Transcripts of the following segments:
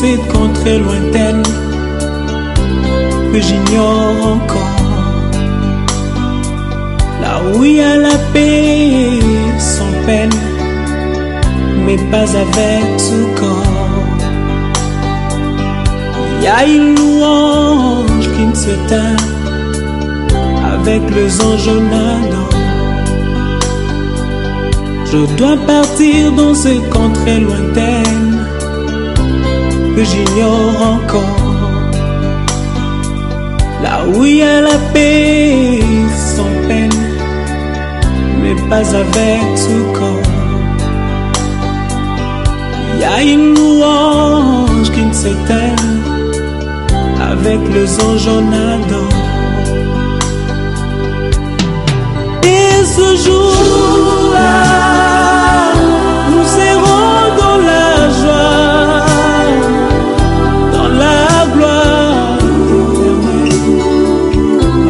cette contrée lointaine que j'ignore encore, là où il y a la paix sans peine, mais pas avec ce corps. Il y a une louange qui ne s'éteint avec les anges nadant. Je dois partir dans cette contrée lointaine que j'ignore encore, là où il y a la paix sans peine, mais pas avec ce corps. Il y a une louange qui ne s'éteint avec les anges nadant. Et ce jour-là, nous serons dans la joie, dans la gloire éternelle,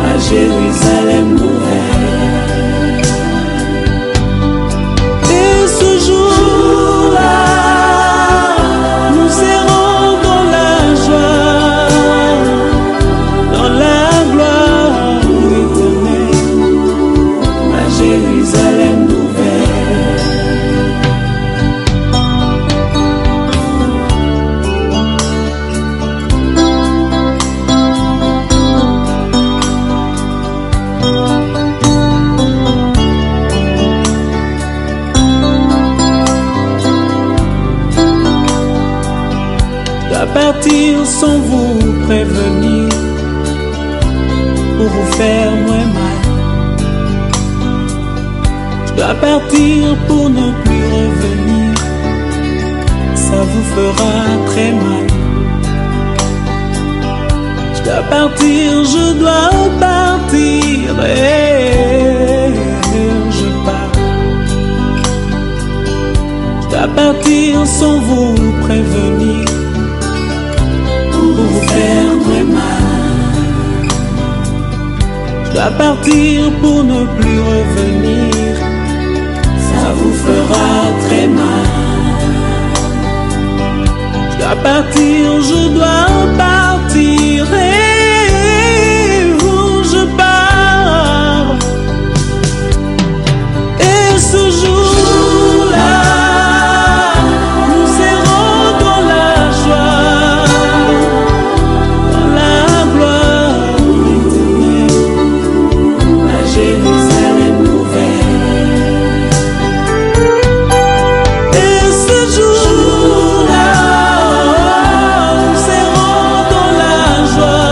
à Jérusalem nouvelle. Et ce jour-là, nous serons dans la joie, dans la gloire éternelle, à Jérusalem nouvelle. Je dois partir sans vous prévenir, pour vous faire moins mal. Je dois partir pour ne plus revenir, ça vous fera très mal. Je dois partir, je dois partir, et je pars. Je dois partir sans vous prévenir, pour vous faire très mal. Je dois partir pour ne plus revenir, ça vous fera très mal. Je dois partir, je dois partir, et je pars. Et ce jour-là, nous serons dans la joie, dans la gloire éternelle, à Jérusalem nouvelle. Et ce jour-là, nous serons dans la joie,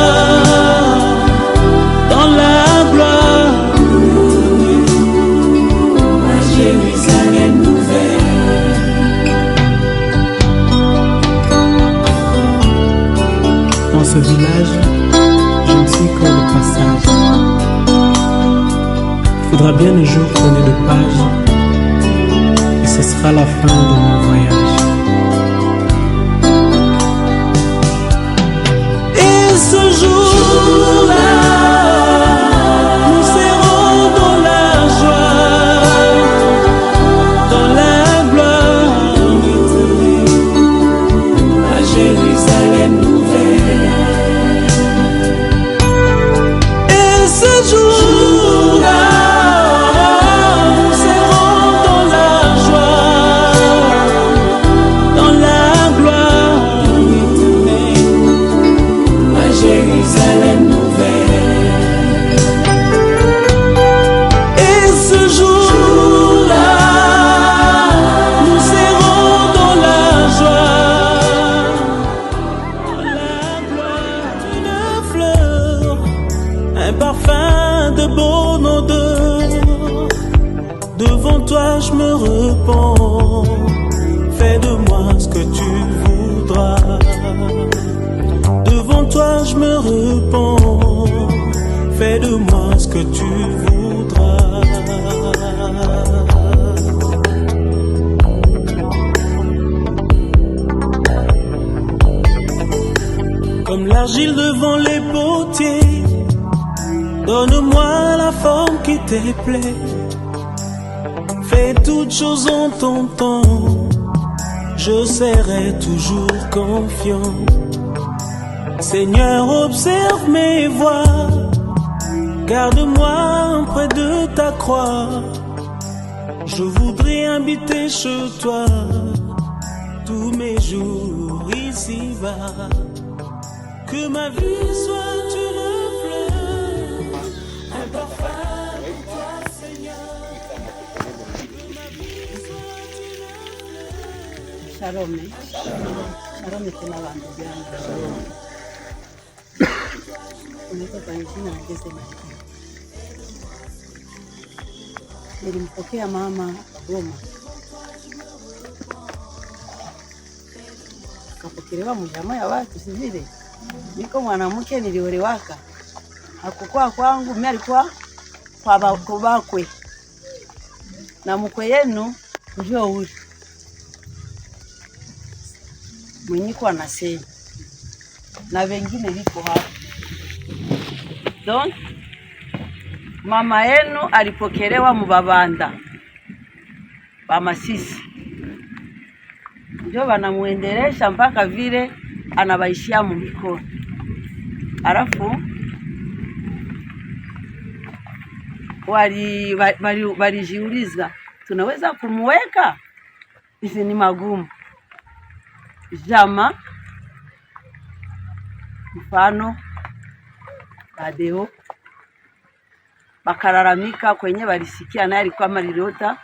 dans la gloire éternelle, à Jérusalem nouvelle. Dans ce village, je ne suis que le passage. Il faudra bien un jour tourner de page, et ce sera la fin de mon voyage. Et ce jour-là, nous serons dans la joie, dans la gloire éternelle, à Jérusalem nouvelle. Et ce jour-là, nous serons dans la joie, dans la gloire éternelle, à Jérusalem nouvelle. Et ce jour-là, nous serons dans la joie, dans la gloire. Une fleur, un parfum de bonne odeur. Devant toi je me repens, fais de moi ce que tu voudras. Devant toi je me repens, fais de moi ce que tu voudras. Comme l'argile devant les potiers, donne-moi la forme qui te plaît. Fais toutes choses en ton temps, je serai toujours confiant. Seigneur, observe mes voies, garde-moi près de ta croix. Je voudrais habiter chez toi tous mes jours ici-bas. Que ma vie soit une fleur, un parfum pour toi, Seigneur. Que ma vie soit une fleur. Shalom. Shalom tena bantu byangu. Unaitwa kwa jina la Jesse Maria. Nilimpokea mama Goma. Kapokelewa mjama ya watu sivile. Niko mwanamke niliolewaka. Hakukuwa kwangu, mimi alikuwa kwa bakwe. Na mkwe yenu njoo uli. Mwenyiko anasema. Na wengine liko hapa. Donc mama yenu alipokelewa mubabanda ba Masisi, ndio wanamuendelesha mpaka vile anabaishia mu mikono. Alafu walijiuliza tunaweza kumweka? Hizi ni magumu jama, mfano Tadeo bakalalamika kwenye walisikia, naye alikuwa malilota,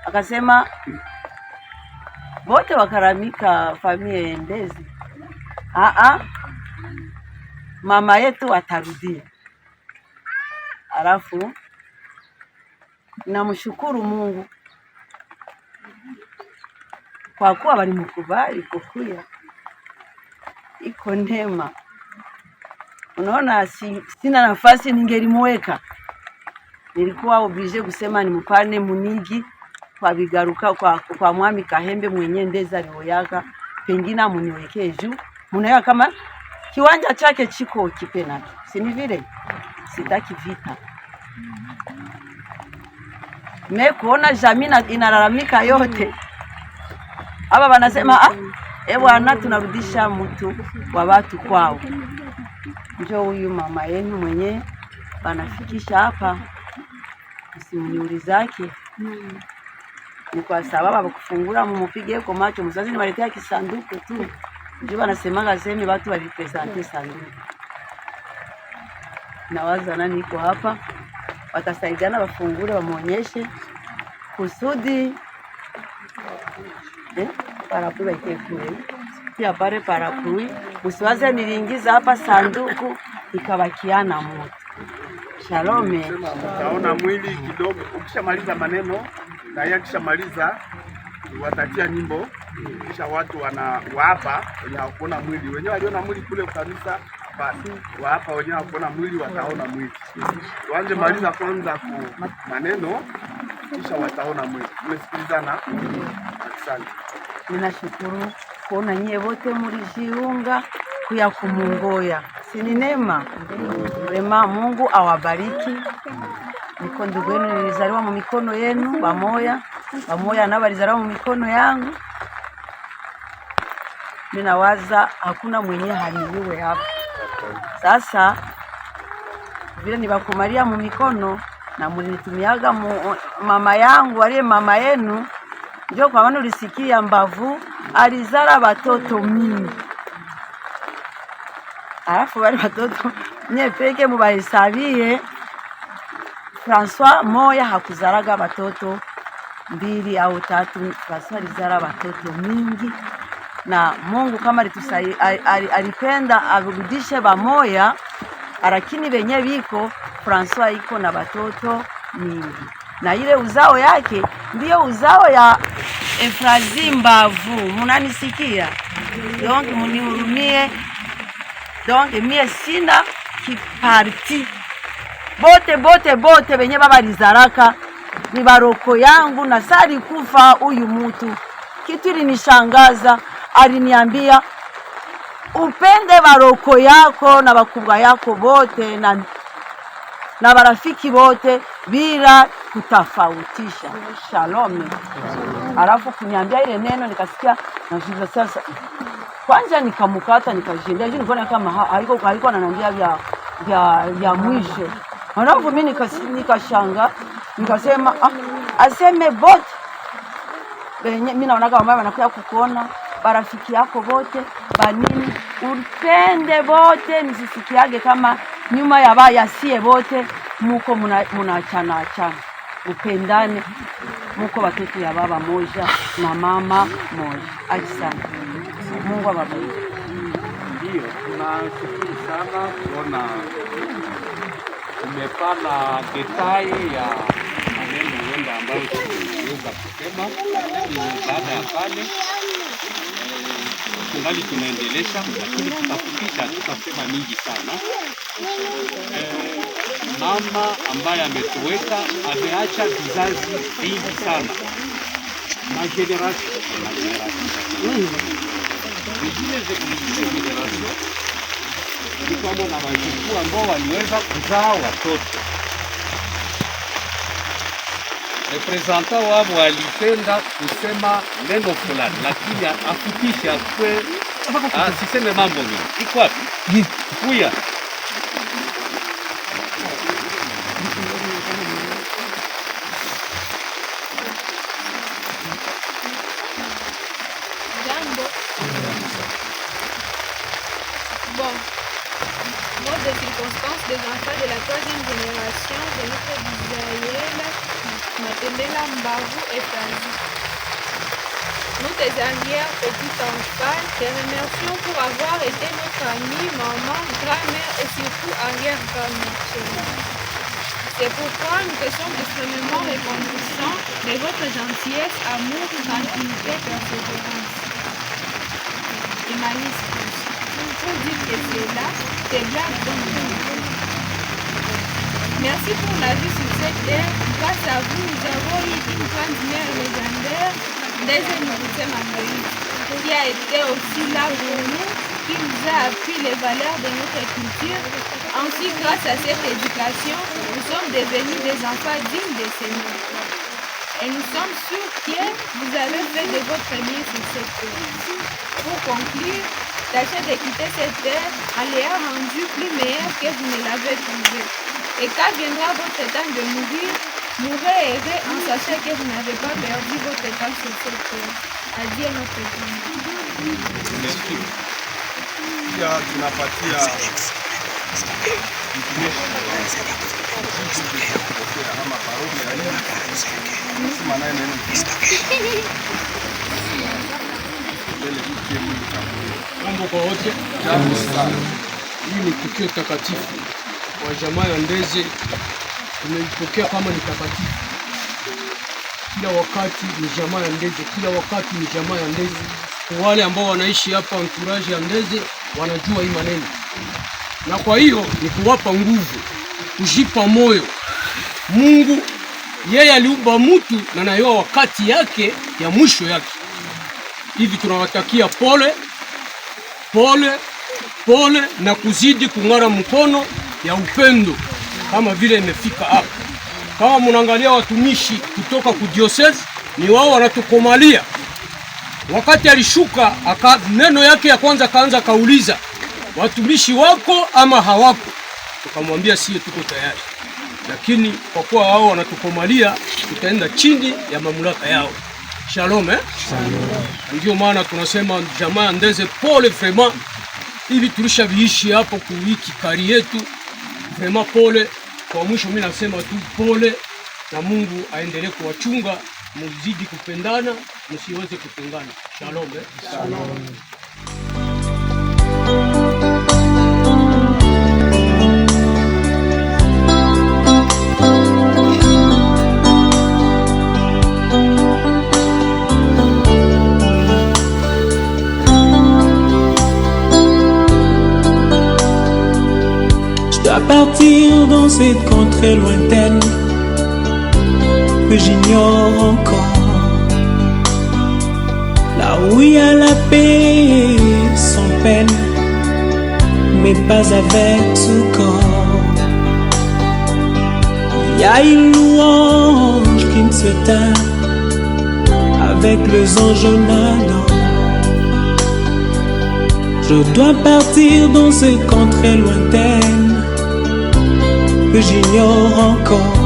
akasema wote wakalamika familia endezi, mama yetu atarudia. Alafu namshukuru Mungu kwa kuwa walimkubali kukuya, iko neema. Unaona, sina nafasi ningelimweka, nilikuwa oblige kusema nimupane munigi kwa bigaruka kwa mwami Kahembe mwenye ndeza alioyaga, pengine amuniwekee juu. Munaona kama kiwanja chake chiko kipena, si ni vile? Sitaki vita. Kuona jamii inalalamika yote. Hapa wanasema bwana tunarudisha mtu wa watu kwao. Njoo huyu mama yenu mwenye wanafikisha hapa, usimunyuri zake. Ni kwa sababu bakufungura mumupige kwa macho, mzazi ni waletea kisanduku tu. Njoo wanasemaga sema watu walipresente sanduku. Na waza nani iko hapa, watasaidiana bafungure wamuonyeshe kusudi parapui waike kule. Pia pale parapui usiwaze niliingiza hapa sanduku ikabakiana moto. Shalom. Utaona mwili kidogo ukishamaliza maneno, na yeye akishamaliza watatia nyimbo, kisha watu wanawaapa wenye hawakuona mwili. Wenyewe waliona mwili kule kanisa, basi waapa wenyewe hawakuona mwili wataona mwili. Tuanze maliza kwanza ku maneno, kisha wataona mwili. Tumesikilizana. Asante. Ninashukuru kuona nyie wote mlijiunga kuya kumungoya. Si ni neema? Rema, Mungu awabariki. Niko ndugu yenu, nilizaliwa mu mikono yenu bamoya nao walizaliwa mu mikono yangu. Ninawaza hakuna mwenye haliwe hapa. Sasa vile nibakumalia mu mikono na mlinitumiaga mama yangu aliye mama yenu, ndio kwa maana ulisikia mbavu alizala watoto mingi. Alafu wale watoto nyepeke mubahesabie, François moya hakuzalaga watoto 2 au 3. François alizala watoto mingi, na Mungu kama alipenda arudishe bamoya, lakini benye biko François iko na watoto mingi, na ile uzao yake ndio uzao ya Efrazi Mbavu. Munanisikia? Donc munihurumie. Donc mie sina kiparti. Bote benye baba lizaraka ni baroko yangu, na sali kufa huyu mtu. Kitu ilinishangaza, aliniambia upende baroko yako na bakubwa yako bote na barafiki bote bila kutafautisha. Shalom. Alafu kuniambia ile neno nikasikia na sasa. Kwanza nikamukata nikajiendea juu nikaona kama haiko ananiambia vya mwisho. Alafu mimi nikashanga nikasema aseme bote. Mimi naona kama mama anakuja kukuona barafiki yako bote banini upende bote nisisikiage kama nyuma ya baya sie bote muko munachana upendane muko watoto ya baba moja na mama moja. Asante. Mungu awabariki. Ndio, tunashukuru sana kuona umepana detail ya maneno wenda ambayo tunaweza kusema. Baada ya pale tungali tunaendelesha, lakini tutafupisha, tutasema mingi sana. Mama ambaye ametoweka ameacha vizazi vingi sana na generation ni kama na wajukuu ambao waliweza kuzaa watoto. Representa wao walipenda kusema neno fulani, lakini afupishe akwe asiseme mambo mingi. Iko wapi? Kuya. Bon, mode de circonstance des enfants de la 3e génération de notre Israël, Matendela Mbavu et Tazi. Nous, tes arrières petits enfants, te remercions pour avoir été notre ami, maman, grand-mère et surtout arrière-grand-mère. C'est pourquoi nous te sommes extrêmement reconnaissants de votre gentillesse, amour, tranquillité, persévérance. Humanisme. Pour dire que c'est là, c'est là comme nous. Merci pour la vie sur cette terre. Grâce à vous, nous avons eu une grande mère légendaire, Ndeze Nourrice Marguerite, qui a été aussi là pour nous, qui nous a appris les valeurs de notre culture. Ainsi, grâce à cette éducation, nous sommes devenus des enfants dignes de ces noms. Et nous sommes sûrs que vous avez fait de votre mieux sur cette terre. Pour conclure, tâchez de quitter cette terre en l'ayant rendue plus meilleure que vous ne l'avez trouvée. Et quand viendra votre temps de mourir, mourrez heureux en sachant que vous n'avez pas perdu votre temps sur cette terre. Adieu notre vie. Merci. Pia tunapatia ama paroki ya hii sima naye neno mambo kwa wote. Hii ni tukio takatifu kwa jamaa ya Ndeze, tumeipokea kama ni takatifu. Kila wakati ni jamaa ya Ndeze, kila wakati ni jamaa ya Ndeze. Kwa wale ambao wanaishi hapa entourage ya Ndeze wanajua hii maneno, na kwa hiyo ni kuwapa nguvu, kujipa moyo. Mungu yeye aliumba mtu na nayo wakati yake ya mwisho yake. Hivi tunawatakia pole pole pole na kuzidi kung'ara mkono ya upendo kama vile imefika hapa. Kama mnaangalia watumishi kutoka kudiocese, ni wao wanatukomalia. Wakati alishuka neno yake ya kwanza kaanza kauliza, watumishi wako ama hawako? Tukamwambia sisi tuko tayari, lakini kwa kuwa wao wanatukomalia, tutaenda chini ya mamlaka yao. Shalom, Shalom. Ndio maana tunasema jamaa Ndeze pole vraiment. Hivi tulishaviishi hapo kuwiki kari yetu. Vraiment pole. Kwa mwisho mimi nasema tu pole, na Mungu aendelee kuwachunga, muzidi kupendana, msiweze kutengana. Shalom, Shalom. À partir dans cette contrée lointaine que j'ignore encore, là où il y a la paix sans peine, mais pas avec tout corps. Il y a une louange qui ne se teint avec avec les anges en Adam. Je dois partir dans ces contrées lointaines que j'ignore encore,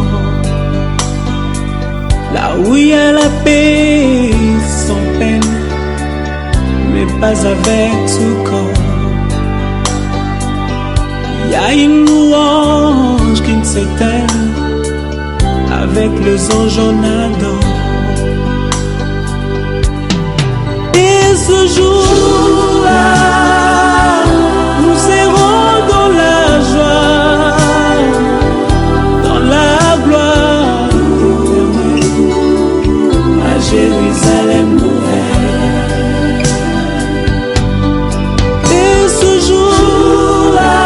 là où il y a la paix sans peine, mais pas avec ce corps. Il y a une louange qui ne s'éteint avec les anges en Adam. Et ce jour-là, nous serons dans la joie, dans la gloire éternelle, à Jérusalem nouvelle. Et ce jour-là,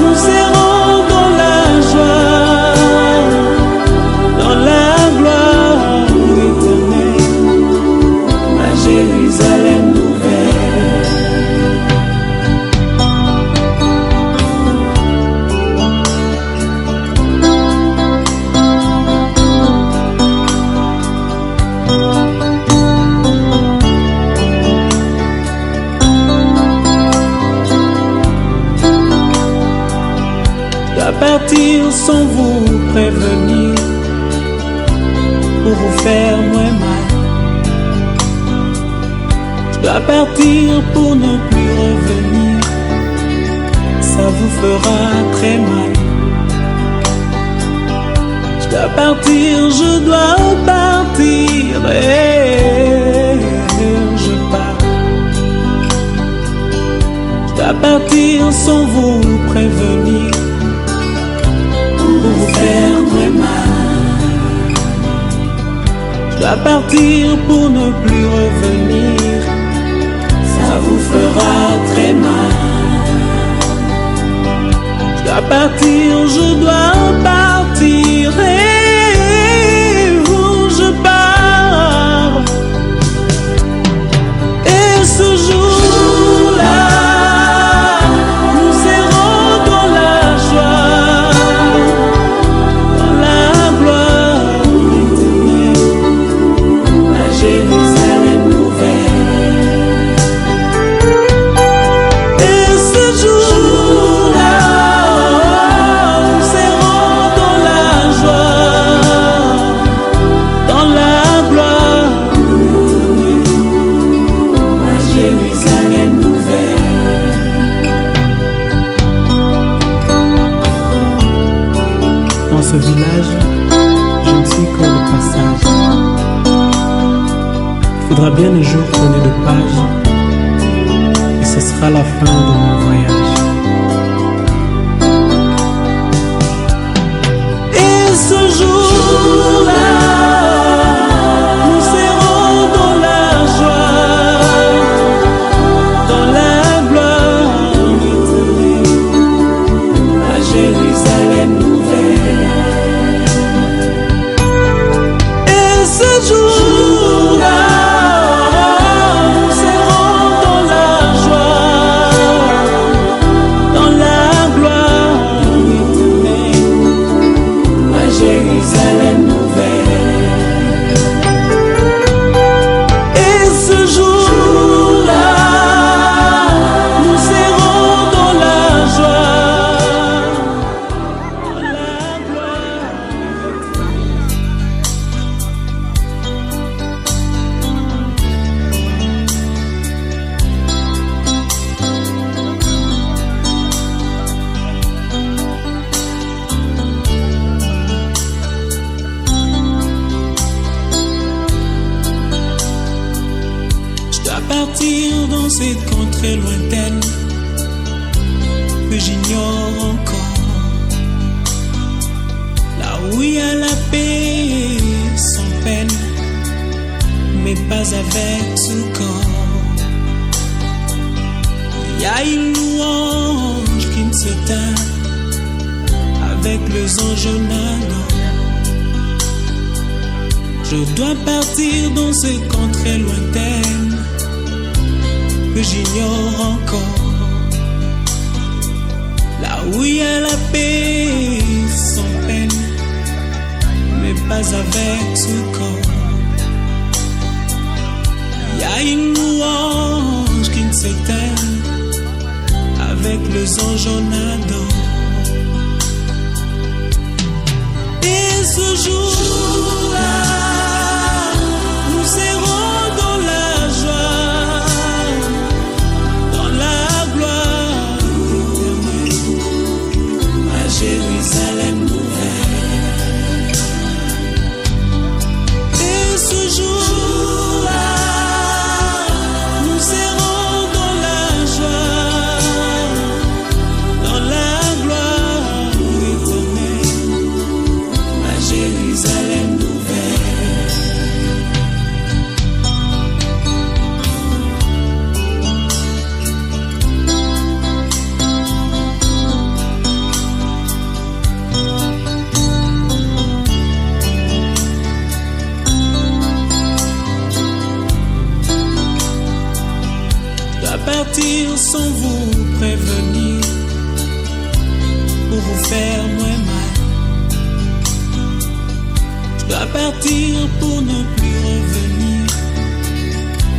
nous serons dans la joie, dans la gloire éternelle, à Jérusalem nouvelle. Je dois partir sans vous prévenir, pour vous faire moins mal. Je dois partir pour ne plus revenir, ça vous fera très mal. Je dois partir, je dois partir, et je pars. Je dois partir sans vous prévenir, pour vous faire très mal. Je dois partir pour ne plus revenir, ça vous fera très mal. Je dois partir, je dois partir, et où je pars. Et ce jour-là, nous serons dans la joie, dans la gloire éternelle, à Jérusalem nouvelle. Et ce jour-là, nous serons dans la joie, dans la gloire éternelle, à Jérusalem nouvelle. Dans ce village, je ne suis qu'au passage. Il faudra bien un jour tourner de page, et ce sera la fin de mon voyage. Et ce jour-là, nous serons dans la joie, dans la gloire éternelle, à Jérusalem nouvelle. Et ce jour-là, nous serons dans la joie, dans la gloire éternelle, à Jérusalem nouvelle. Et ce jour-là, nous serons dans la joie, dans la gloire. Je dois partir dans cette contrée lointaine que j'ignore encore, là où il y a la paix sans peine, mais pas avec ce corps. Il y a une louange qui ne s'éteint avec les anges en Adam. Je dois partir dans ces contrées lointaines que j'ignore encore, là où il y a la paix sans peine, mais pas avec ce corps. anges en Adam. Et ce jour-là, nous serons dans la joie, dans la gloire éternelle, à Jérusalem nouvelle. Et ce jour-là, nous serons dans la joie, dans la gloire éternelle, à Jérusalem nouvelle. Partir sans vous prévenir, pour vous faire moins mal. Je dois partir pour ne plus revenir,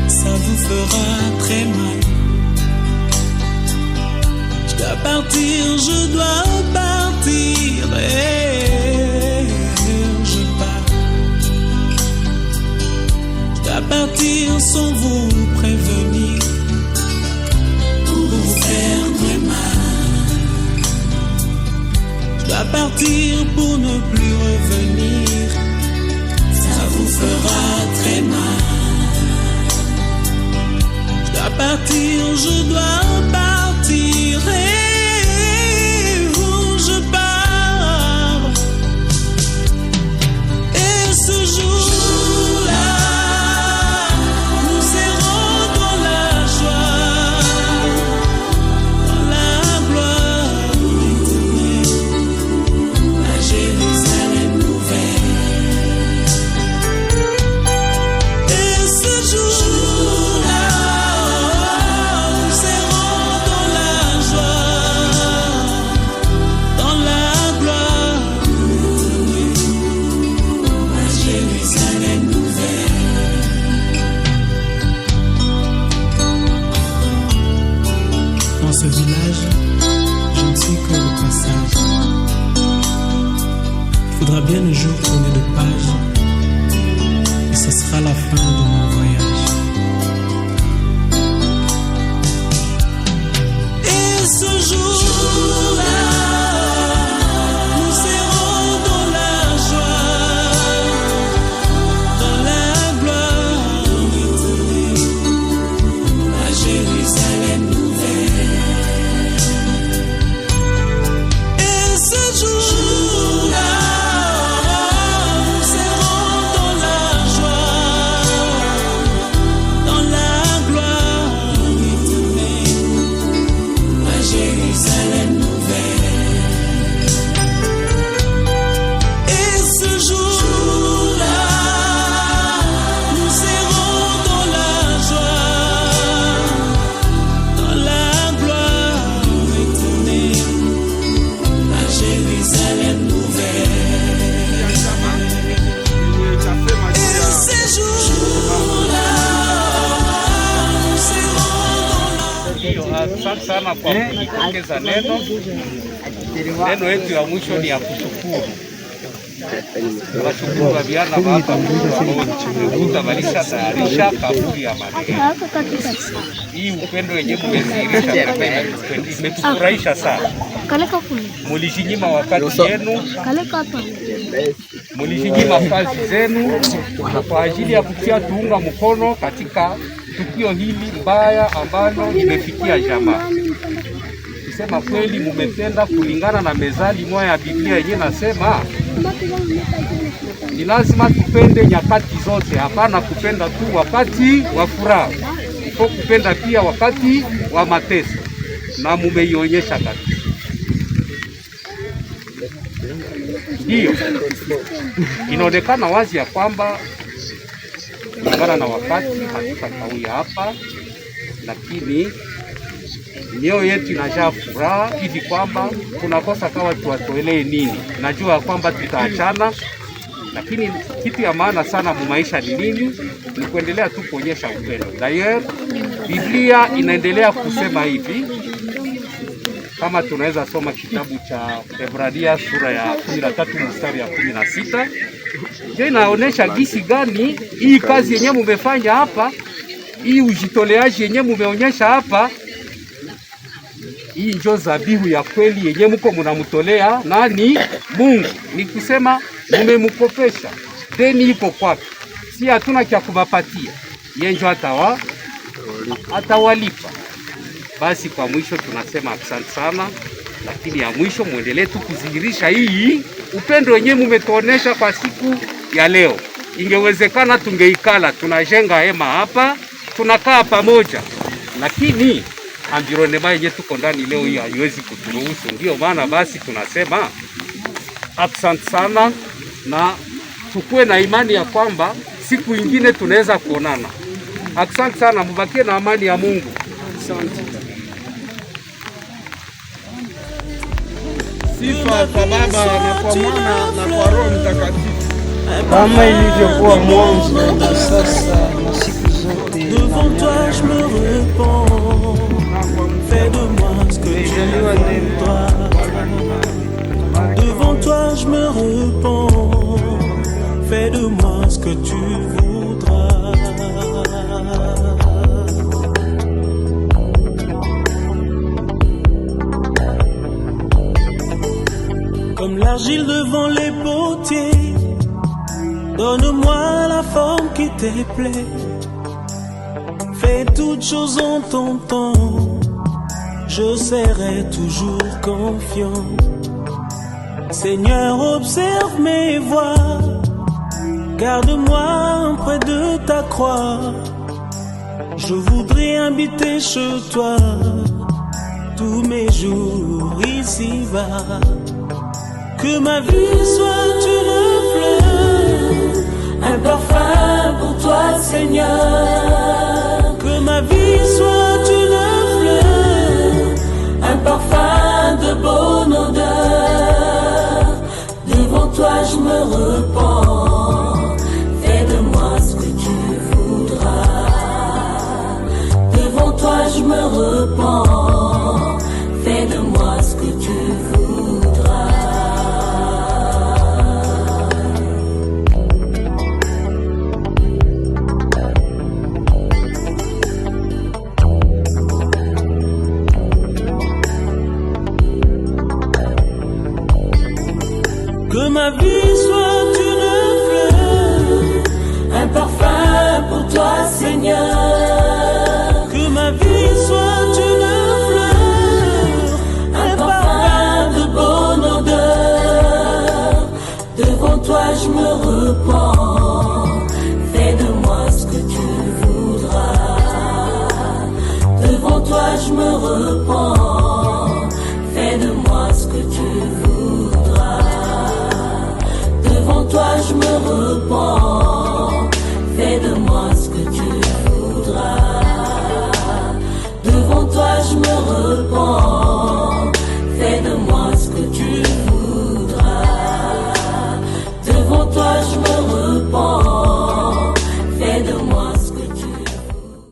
ça vous fera très mal. Je dois partir, je dois partir, et je pars. Je dois partir sans vous prévenir, vous faire très mal. Je dois partir pour ne plus revenir, ça vous fera très mal. Je dois partir, je dois partir, et où je pars. Et ce jour-là, nous serons dans la joie, Jérusalem nouvelle. Et ce jour-là, nous serons dans la joie, dans la gloire éternelle, à Jérusalem nouvelle. Dans ce village, je ne suis que le passage. Il faudra bien un jour tourner de page, et ce sera la fin de mon voyage. Et ce jour-là, nous serons dans la joie, dans la gloire éternelle, à Jérusalem nouvelle. Et ce jour-là, Asante sana kwa kujitokeza neno. Neno yetu ya mwisho ni ya kushukuru. Tunashukuru vijana hapa kuta walisha tayarisha kaburi ya marehemu. Hii upendo wenyewe umedhihirisha imetufurahisha sana. Mulijinyima wakati yenu, mulijinyima kazi zenu kwa ajili ya kutia tuunga mkono katika tukio hili mbaya ambalo limefikia jamaa. Kusema kweli, mumetenda kulingana na mezali moja ya Biblia yenyewe nasema ni lazima tupende nyakati zote, hapana kupenda tu wakati wa furaha, kwa kupenda pia wakati wa mateso, na mumeionyesha kabisa. Hiyo inaonekana wazi ya kwamba kulingana na wakati hatutakawia hapa, lakini mioyo yetu inajaa furaha hivi kwamba tunakosa kawa tuwatoelee nini. Najua kwamba tutaachana, lakini kitu ya maana sana mu maisha ni nini? Ni kuendelea tu kuonyesha upendo. D'ailleurs, Biblia inaendelea kusema hivi, kama tunaweza soma kitabu cha Ebrania sura ya 13 mstari ya 16, ndio inaonesha jinsi gani hii kazi yenyewe mumefanya hapa, hii ujitoleaji yenyewe mumeonyesha hapa, hii ndio dhabihu ya kweli yenyewe mko mnamtolea nani? Mungu. Ni kusema mumemkopesha, deni iko kwake, si hatuna cha kuwapatia, yeye ndio atawalipa. Basi kwa mwisho tunasema asante sana, lakini ya mwisho muendelee tu kudhihirisha hii upendo wenyewe mumetuonesha kwa siku ya leo. Ingewezekana tungeikala tunajenga hema hapa tunakaa pamoja, lakini environment yenyewe tuko ndani leo hii haiwezi kuturuhusu. Ndio maana basi tunasema asante sana, na tukue na imani ya kwamba siku ingine tunaweza kuonana. Asante sana, mubakie na amani ya Mungu. Asante. Sifa kwa Baba na kwa Mwana na kwa Roho Mtakatifu, kama ilivyokuwa mwanzo na sasa na siku zote. Devant toi je me repens, fais de moi ce que tu voudras. Devant toi je me repens, fais de moi ce que tu voudras. Comme l'argile devant les potiers, donne-moi la forme qui te plaît. Fais toutes choses en ton temps, je serai toujours confiant. Seigneur, observe mes voies, garde-moi près de ta croix. Je voudrais habiter chez toi tous mes jours ici-bas. Que ma vie soit une fleur, un parfum pour toi, Seigneur. Que ma vie soit une fleur, un parfum de bonne odeur. Devant toi je me repens, fais de moi ce que tu voudras. Devant toi je me repens, fais de moi ce que tu voudras. Que ma vie soit une fleur, un parfum pour toi, Seigneur. Que ma vie soit une fleur, un parfum de bonne odeur. Devant toi je me repens, fais de moi ce que tu voudras. Devant toi je me repens.